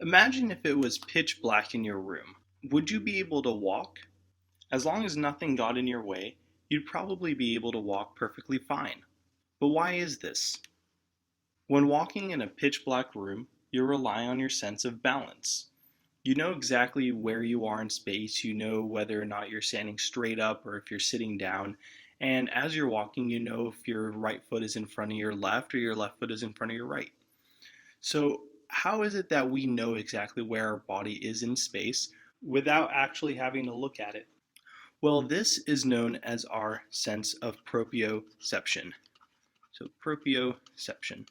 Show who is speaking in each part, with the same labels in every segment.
Speaker 1: Imagine if it was pitch black in your room. Would you be able to walk? As long as nothing got in your way, you'd probably be able to walk perfectly fine. But why is this? When walking in a pitch black room, you rely on your sense of balance. You know exactly where you are in space, you know whether or not you're standing straight up or if you're sitting down. And as you're walking, you know if your right foot is in front of your left or your left foot is in front of your right. So, how is it that we know exactly where our body is in space without actually having to look at it? Well, this is known as our sense of proprioception. So, proprioception.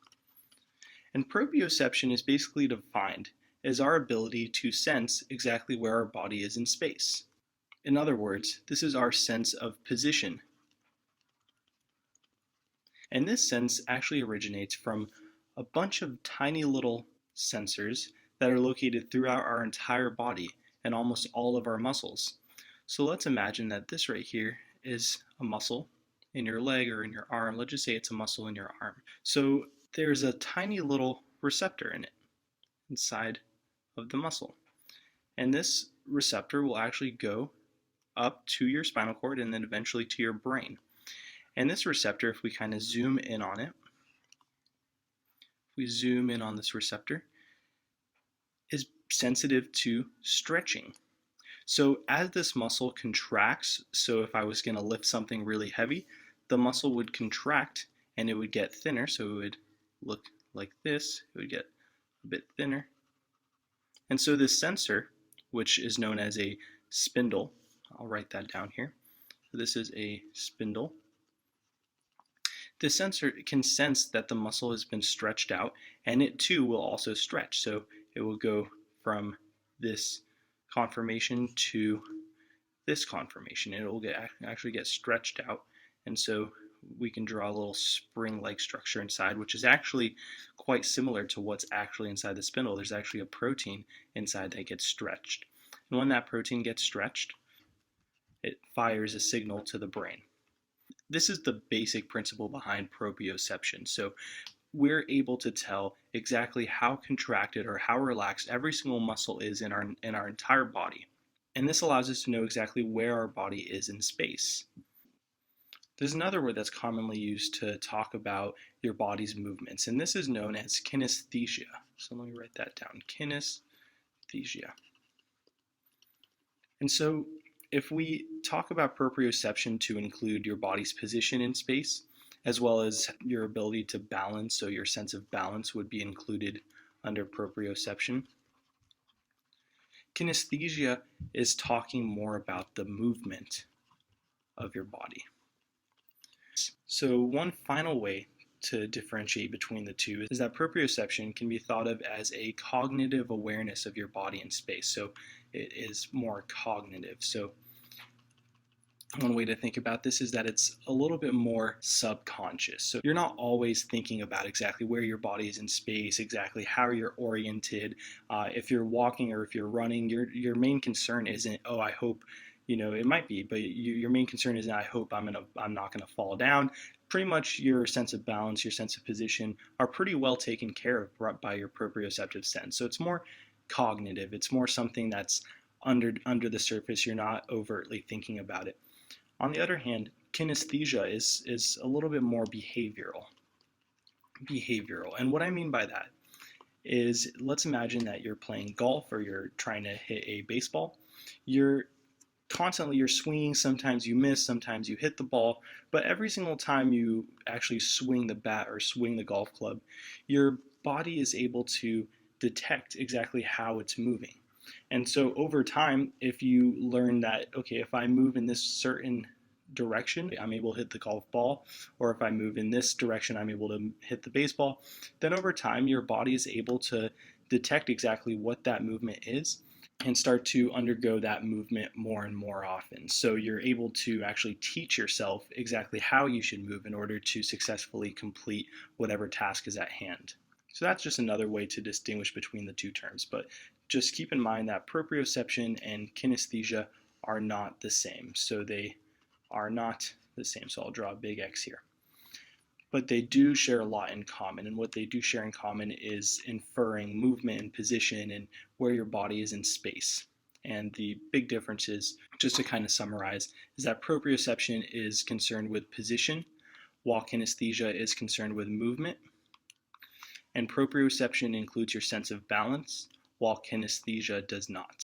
Speaker 1: And proprioception is basically defined as our ability to sense exactly where our body is in space. In other words, this is our sense of position. And this sense actually originates from a bunch of tiny little sensors that are located throughout our entire body and almost all of our muscles. So let's imagine that this right here is a muscle in your leg or in your arm. Let's just say it's a muscle in your arm. So there's a tiny little receptor in it, inside of the muscle. And this receptor will actually go up to your spinal cord and then eventually to your brain. And this receptor, if we kind of zoom in on it, we zoom in on this receptor, is sensitive to stretching. So as this muscle contracts, so if I was going to lift something really heavy, the muscle would contract and it would get thinner. So it would look like this. It would get a bit thinner. And so this sensor, which is known as a spindle, I'll write that down here. So this is a spindle. The sensor can sense that the muscle has been stretched out, and it too will also stretch. So it will go from this conformation to this conformation. It will actually get stretched out, and so we can draw a little spring-like structure inside, which is actually quite similar to what's actually inside the spindle. There's actually a protein inside that gets stretched. And when that protein gets stretched, it fires a signal to the brain. This is the basic principle behind proprioception. So we're able to tell exactly how contracted or how relaxed every single muscle is in our entire body. And this allows us to know exactly where our body is in space. There's another word that's commonly used to talk about your body's movements, and this is known as kinesthesia. So let me write that down, kinesthesia. And so if we talk about proprioception to include your body's position in space, as well as your ability to balance, so your sense of balance would be included under proprioception. Kinesthesia is talking more about the movement of your body. So one final way to differentiate between the two is that proprioception can be thought of as a cognitive awareness of your body in space. So it is more cognitive. So one way to think about this is that it's a little bit more subconscious. So you're not always thinking about exactly where your body is in space, exactly how you're oriented. If you're walking or if you're running, your main concern isn't, oh, I hope, it might be, but your main concern isn't, I hope I'm not gonna fall down. Pretty much your sense of balance, your sense of position are pretty well taken care of by your proprioceptive sense. So it's more cognitive. It's more something that's under the surface. You're not overtly thinking about it. On the other hand, kinesthesia is a little bit more behavioral. And what I mean by that is, let's imagine that you're playing golf or you're trying to hit a baseball. You're swinging, sometimes you miss, sometimes you hit the ball, but every single time you actually swing the bat or swing the golf club, your body is able to detect exactly how it's moving. And so over time, if you learn that, okay, if I move in this certain direction, I'm able to hit the golf ball, or if I move in this direction, I'm able to hit the baseball, then over time, your body is able to detect exactly what that movement is and start to undergo that movement more and more often. So you're able to actually teach yourself exactly how you should move in order to successfully complete whatever task is at hand. So that's just another way to distinguish between the two terms. But just keep in mind that proprioception and kinesthesia are not the same. So they are not the same. So I'll draw a big X here. but they do share a lot in common. And what they do share in common is inferring movement and position and where your body is in space. And the big difference is, just to kind of summarize, is that proprioception is concerned with position, while kinesthesia is concerned with movement. And proprioception includes your sense of balance, while kinesthesia does not.